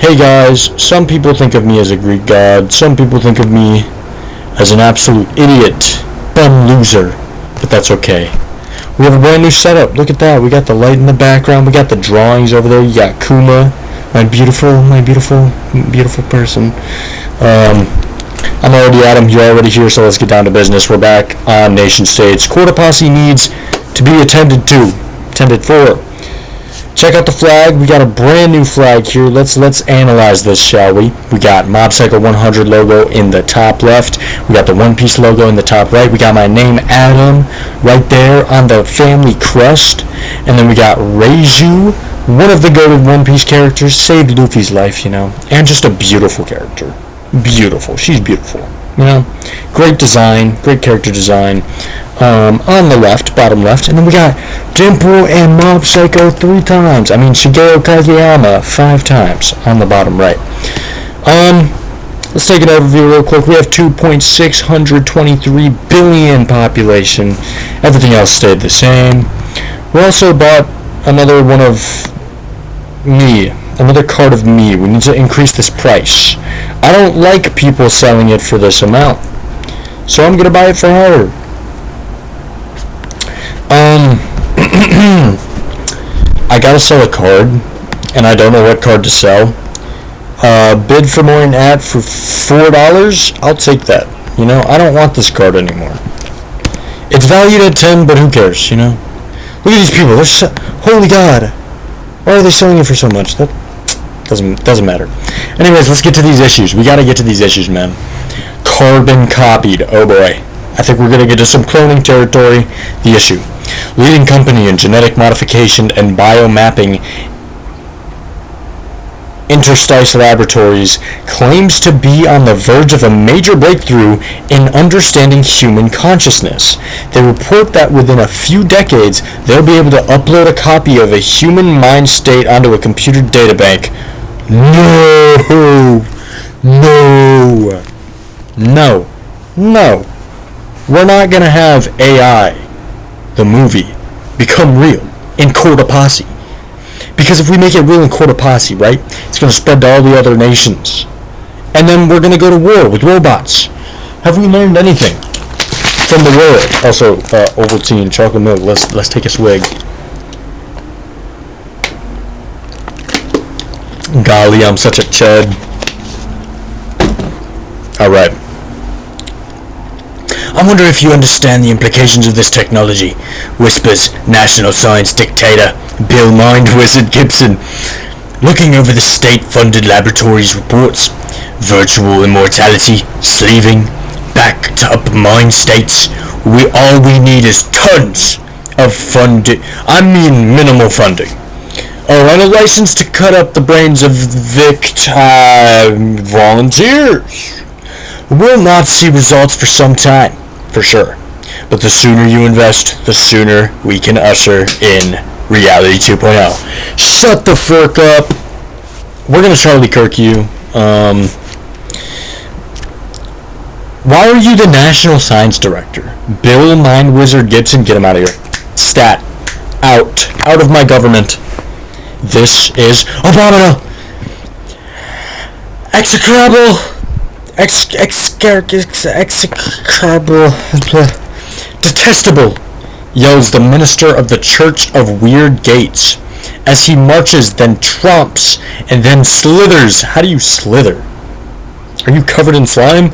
Hey guys, some people think of me as a Greek god, some people think of me as an absolute idiot, bum loser, but that's okay. We have a brand new setup, look at that, we got the light in the background, we got the drawings over there, you got Kuma, my beautiful person. I'm already at him, you're already here, so let's get down to business. We're back on Nation States. Quarter Posse needs to be attended for. Check out the flag. We got a brand new flag here. Let's analyze this, shall we? We got Mob Psycho 100 logo in the top left. We got the One Piece logo in the top right. We got my name Adam right there on the family crest. And then we got Reiju, one of the goated One Piece characters, saved Luffy's life, and just a beautiful character. Beautiful. She's beautiful. Great design, great character design. On the left, bottom left, and then we got Dimple and Mob Psycho 3 times. Shigeo Kageyama 5 times on the bottom right. Let's take an overview real quick. We have 2.623 billion population. Everything else stayed the same. We also bought another card of me. We need to increase this price. I don't like people selling it for this amount, so I'm gonna buy it for her. I gotta sell a card, and I don't know what card to sell. Bid for more in ad for $4. I'll take that. I don't want this card anymore. It's valued at 10, but who cares? Look at these people. Holy God! Why are they selling it for so much? That doesn't matter. Anyways, let's get to these issues. We gotta get to these issues, man. Carbon copied. Oh boy. I think we're gonna get to some cloning territory. The issue. Leading company in genetic modification and biomapping, Interstice Laboratories, claims to be on the verge of a major breakthrough in understanding human consciousness. They report that within a few decades, they'll be able to upload a copy of a human mind state onto a computer databank. No. We're not going to have AI, the movie, become real in Quarter Posse. Because if we make it real in Quarter Posse, right, it's going to spread to all the other nations. And then we're going to go to war with robots. Have we learned anything from the war? Also, Ovaltine, chocolate milk. Let's take a swig. Golly, I'm such a chud. Alright. I wonder if you understand the implications of this technology, whispers National Science Dictator Bill Mind Wizard Gibson, looking over the state-funded laboratory's reports. Virtual immortality, sleeving, backed up mind states. All we need is tons of funding. Minimal funding. Oh, and a license to cut up the brains of volunteers. We'll not see results for some time, for sure. But the sooner you invest, the sooner we can usher in Reality 2.0. Shut the fuck up. We're gonna Charlie Kirk you. Why are you the National Science Director? Bill Mind Wizard Gibson, get him out of here. Stat. Out of my government. This is abominable. Execrable. Detestable, yells the minister of the Church of Weird Gates as he marches, then tromps, and then slithers. How do you slither? Are you covered in slime?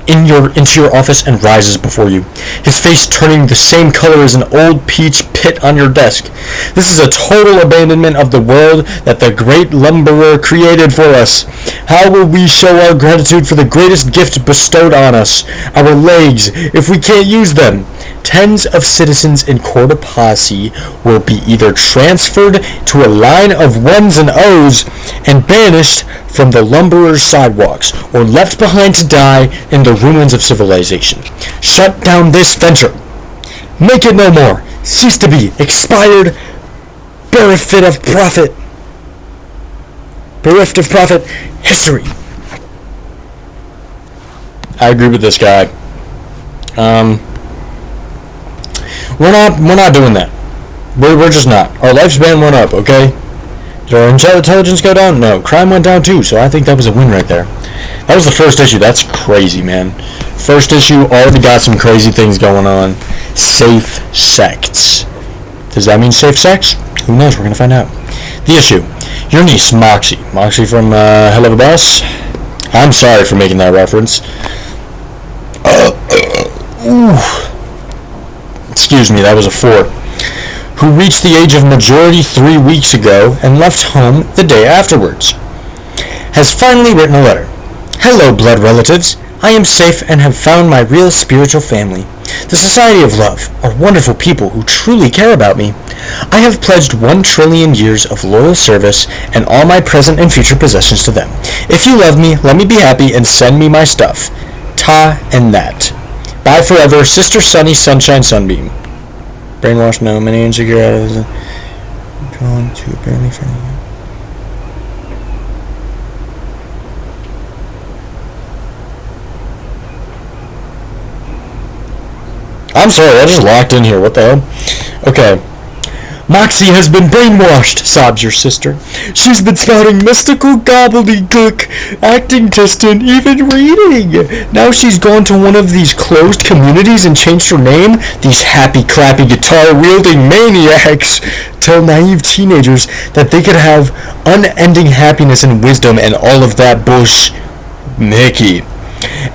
Into your office and rises before you, his face turning the same color as an old peach pit on your desk. This is a total abandonment of the world that the great lumberer created for us. How will we show our gratitude for the greatest gift bestowed on us, our legs, if we can't use them? Tens of citizens in Quarter Posse will be either transferred to a line of ones and O's and banished from the lumberer's sidewalks, or left behind to die in the ruins of civilization. Shut down this venture. Make it no more. Cease to be. Expired. Bereft of profit. History. I agree with this guy. We're not doing that. We're just not. Our lifespan went up, okay? Did our intelligence go down? No. Crime went down too, so I think that was a win right there. That was the first issue. That's crazy, man. First issue already got some crazy things going on. Safe sex. Does that mean safe sex? Who knows? We're going to find out. The issue. Your niece, Moxie. Moxie from Hell of a Boss? I'm sorry for making that reference. Excuse me, that was a 4. Who reached the age of majority 3 weeks ago and left home the day afterwards, has finally written a letter. Hello, blood relatives. I am safe and have found my real spiritual family. The Society of Love are wonderful people who truly care about me. I have pledged 1 trillion years of loyal service and all my present and future possessions to them. If you love me, let me be happy and send me my stuff. Ta and that. Bye forever, Sister Sunny Sunshine Sunbeam. Brainwashed, no, many insecure out of the drawn to apparently friendly. I'm sorry, I just locked in here. What the hell? Okay. Moxie has been brainwashed, sobs your sister. She's been spouting mystical gobbledygook, acting distant, even reading. Now she's gone to one of these closed communities and changed her name. These happy-clappy guitar-wielding maniacs tell naive teenagers that they could have unending happiness and wisdom and all of that bush. Mickey.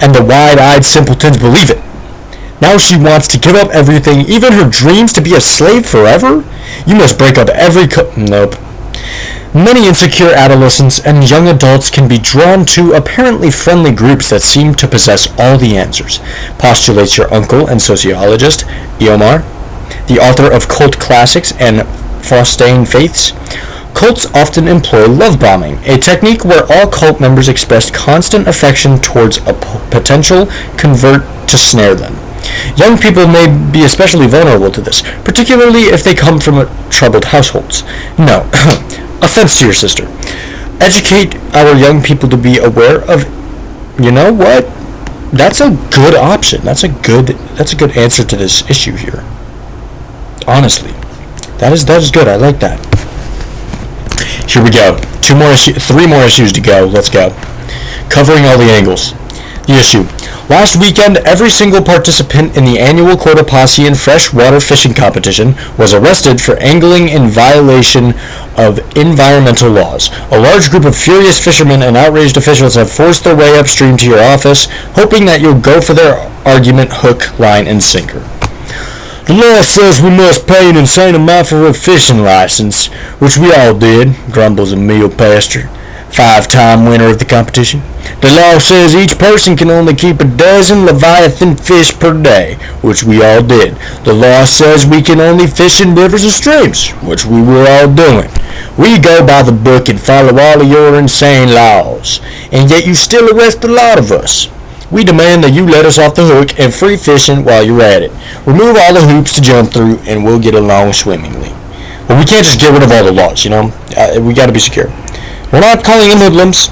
And the wide-eyed simpletons believe it. Now she wants to give up everything, even her dreams, to be a slave forever? You must break up every Nope. Many insecure adolescents and young adults can be drawn to apparently friendly groups that seem to possess all the answers, postulates your uncle and sociologist, Eomar, the author of cult classics and Faustine Faiths. Cults often employ love bombing, a technique where all cult members express constant affection towards a potential convert to snare them. Young people may be especially vulnerable to this, particularly if they come from troubled households. No, offense to your sister. Educate our young people to be aware of, you know what? That's a good option. That's a good answer to this issue here. Honestly, that is good. I like that. Here we go. 3 more issues to go. Let's go. Covering all the angles. The issue. Last weekend, every single participant in the annual Cotopaxian freshwater fishing competition was arrested for angling in violation of environmental laws. A large group of furious fishermen and outraged officials have forced their way upstream to your office, hoping that you'll go for their argument hook, line, and sinker. The law says we must pay an insane amount for a fishing license, which we all did, grumbles Emil Pastor, 5-time winner of the competition. The law says each person can only keep a dozen Leviathan fish per day, which we all did. The law says we can only fish in rivers and streams, which we were all doing. We go by the book and follow all of your insane laws, and yet you still arrest a lot of us. We demand that you let us off the hook and free fishing while you're at it. Remove all the hoops to jump through, and we'll get along swimmingly. Well, we can't just get rid of all the laws, you know? We gotta be secure. We're not calling them hoodlums.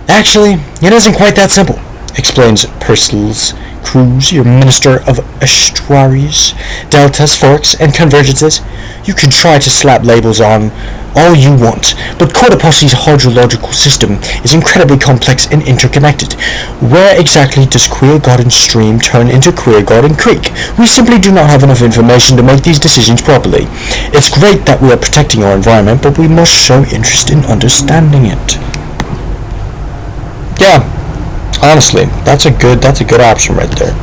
Actually, it isn't quite that simple, explains Percival's Cruz, your minister of estuaries, deltas, forks, and convergences. You can try to slap labels on all you want, but Cotopaxi's hydrological system is incredibly complex and interconnected. Where exactly does Queer Garden Stream turn into Queer Garden Creek? We simply do not have enough information to make these decisions properly. It's great that we are protecting our environment, but we must show interest in understanding it. Yeah, honestly, that's a good option right there.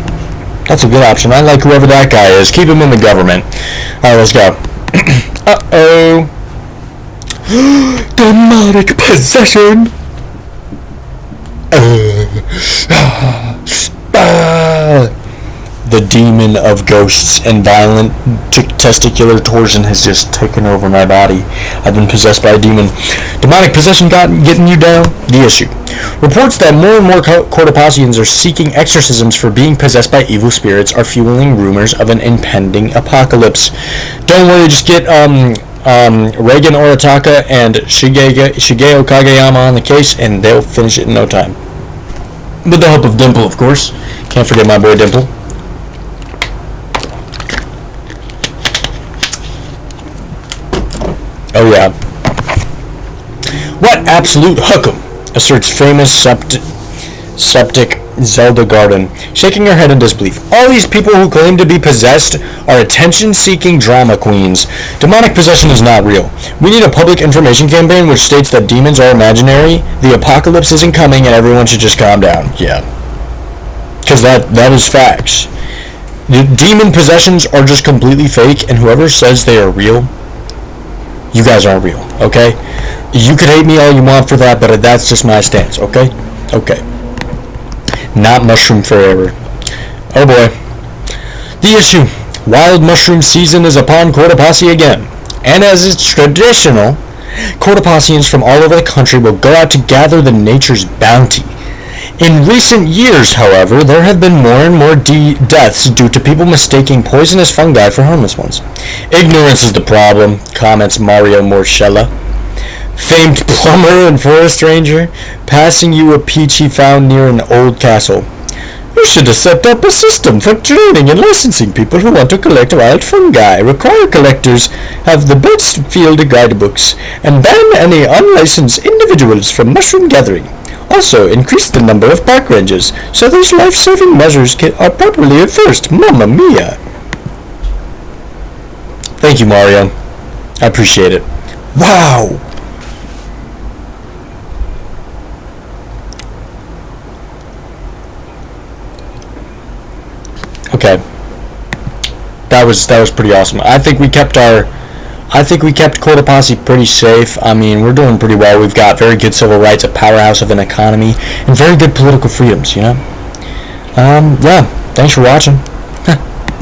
That's a good option. I like whoever that guy is. Keep him in the government. Alright, let's go. Uh-oh. Demonic possession. The demon of ghosts and violent testicular torsion has just taken over my body. I've been possessed by a demon. Demonic possession getting you down? The issue. Reports that more and more Cotopaxians are seeking exorcisms for being possessed by evil spirits are fueling rumors of an impending apocalypse. Don't worry, just get Reagan Oritaka and Shigeo Kageyama on the case, and they'll finish it in no time. With the help of Dimple, of course. Can't forget my boy Dimple. Oh yeah. What absolute hookum, asserts famous septic Zelda Garden, shaking her head in disbelief. All these people who claim to be possessed are attention-seeking drama queens. Demonic possession is not real. We need a public information campaign which states that demons are imaginary, the apocalypse isn't coming, and everyone should just calm down. Yeah. Because that is facts. The demon possessions are just completely fake, and whoever says they are real, you guys aren't real, okay? You can hate me all you want for that, but that's just my stance, okay? Okay. Not mushroom forever. Oh boy. The issue. Wild mushroom season is upon Cotopaxi again. And as it's traditional, Cotopaxians from all over the country will go out to gather the nature's bounty. In recent years, however, there have been more and more deaths due to people mistaking poisonous fungi for harmless ones. Ignorance is the problem, comments Mario Morchella, famed plumber and forest ranger, passing you a peach he found near an old castle. You should have set up a system for training and licensing people who want to collect wild fungi. Require collectors have the best field guidebooks, and ban any unlicensed individuals from mushroom gathering. Also, increase the number of park rangers, so these life-saving measures are properly enforced. Mamma mia! Thank you, Mario. I appreciate it. Wow! Okay. That was pretty awesome. I think we kept Cotopaxi pretty safe. I mean, we're doing pretty well. We've got very good civil rights, a powerhouse of an economy, and very good political freedoms, you know? Yeah, thanks for watching.